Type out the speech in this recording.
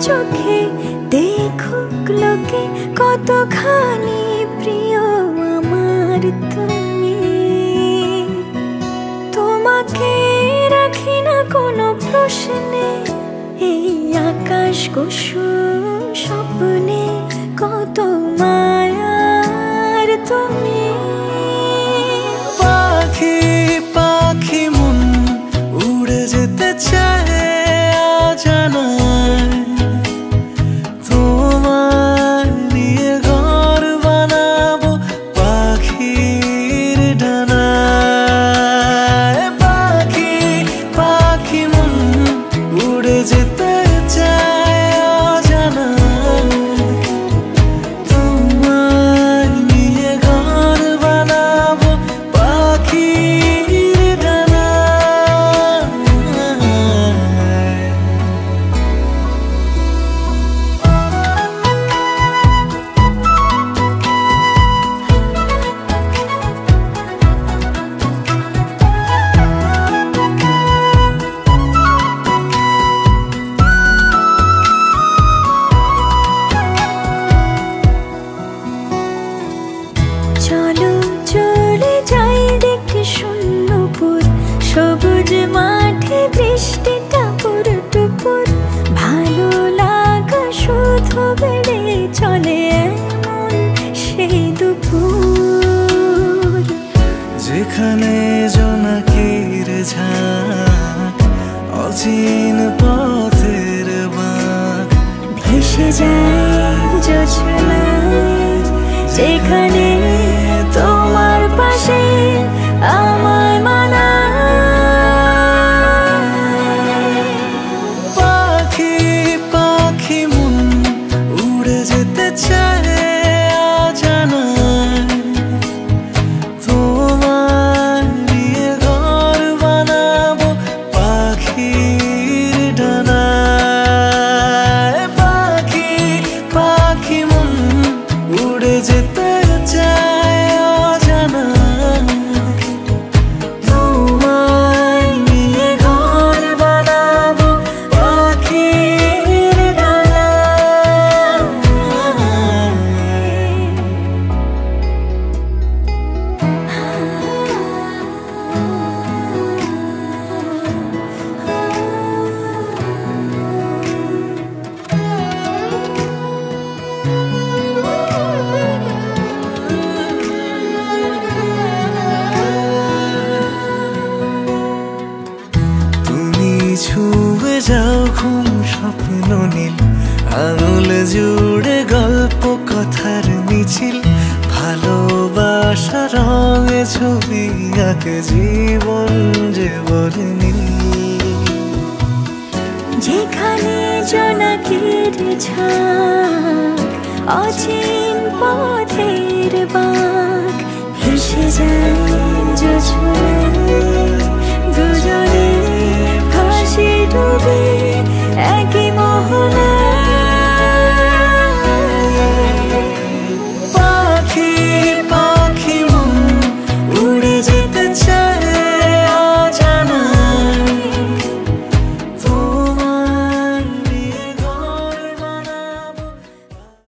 চোখে দেখুক লোকে কতখানি প্রিয় আমার তুমি। তোমাকে রাখি না কোনো প্রশ্নে, এই আকাশ কুসুম স্বপ্নে কত মায়ার তুমি। পাখি পাখি মন উড়ে যেতে চায় অজানায়, তোমার নিয়ে ঘর বানাবো পাখির ডানায়। পাখি পাখি মন উড়ে যেতে চায় অজানায়, তোমার নিয়ে ঘর বানাবো পাখির ডানায়। চলো চলে যাই দেখে শূন্যপুর, সবুজ মাঠে বৃষ্টিটা পুরটুপুর। ভালো লাগা শুধু বেড়ে চলে এমন সেই দুপুর, যেখানে জোনাকির ঝাঁক অচিন পথের বাঁক ভেসে যায় জোছনায়। যেখানে তোমার পাশে আমায় মানায়। পাখি পাখি মন উড়ে যেতে চায় অজানায়, তোমার নিয়ে ঘর বানাবো পাখির ডানায়। পাখি পাখি মন উড়ে যেতে চায় অজানায়, তোমার নিয়ে ঘর বানাবো পাখির ডানায়। তুমি ছুঁয়ে যাও ঘুম স্বপ্ন নীল, আঙুল জুড়ে গল্প কথার মিছিল। ভালোবাসা রঙে ছবি আঁকে জীবন যে বলে নীল। যেখানে জোনাকির ঝাঁক অচিন পথের বাঁক ভেসে যায় জোছনায়। দুজন